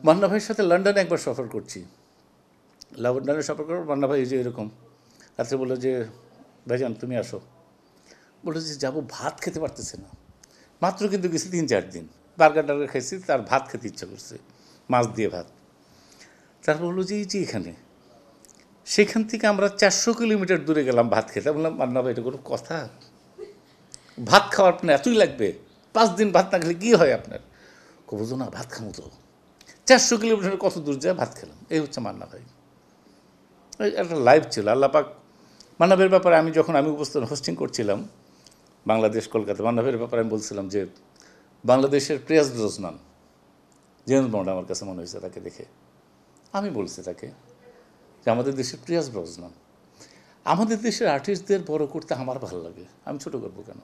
মান্না ভাইয়ের সাথে লন্ডনে একবার সফর করছি। লন্ডনে সফর করার মান্না ভাই এই যে এরকম রাত্রে বললো যে ভাইজান তুমি আসো। বললো যে যাবো, ভাত খেতে পারতেছে না। মাত্র কিন্তু গেছি 3-4 দিন, বার্গার টার্গার খাইছি, তার ভাত খেতে ইচ্ছা করছে, মাছ দিয়ে ভাত। তারপর বললো যে এই যে এখানে, সেখান থেকে আমরা 400 কিলোমিটার দূরে গেলাম ভাত খেতে। বললাম মান্না ভাই এটা কোনো কথা? ভাত খাওয়ার আপনার এতই লাগবে? 5 দিন ভাত না খেলে কী হয় আপনার? বুঝো না, ভাত খামো তো। 400 কিলোমিটার কত দূর যায় ভাত খেলাম। এই হচ্ছে মান্না ভাই। একটা লাইভ ছিল আল্লাহ পাক। মান্না ভাইয়ের ব্যাপারে আমি যখন উপস্থান হোস্টিং করছিলাম বাংলাদেশ কলকাতা, মান্না ভাইয়ের ব্যাপারে আমি বলছিলাম যে বাংলাদেশের প্রিয়াস ব্রসনান, জেমস বন্ড আমার কাছে মনে হয়েছে তাকে দেখে। আমি বলছি তাকে যে আমাদের দেশের প্রিয়াস ব্রসনান। আমাদের দেশের আর্টিস্টদের বড় করতে আমার ভালো লাগে, আমি ছোটো করবো কেন?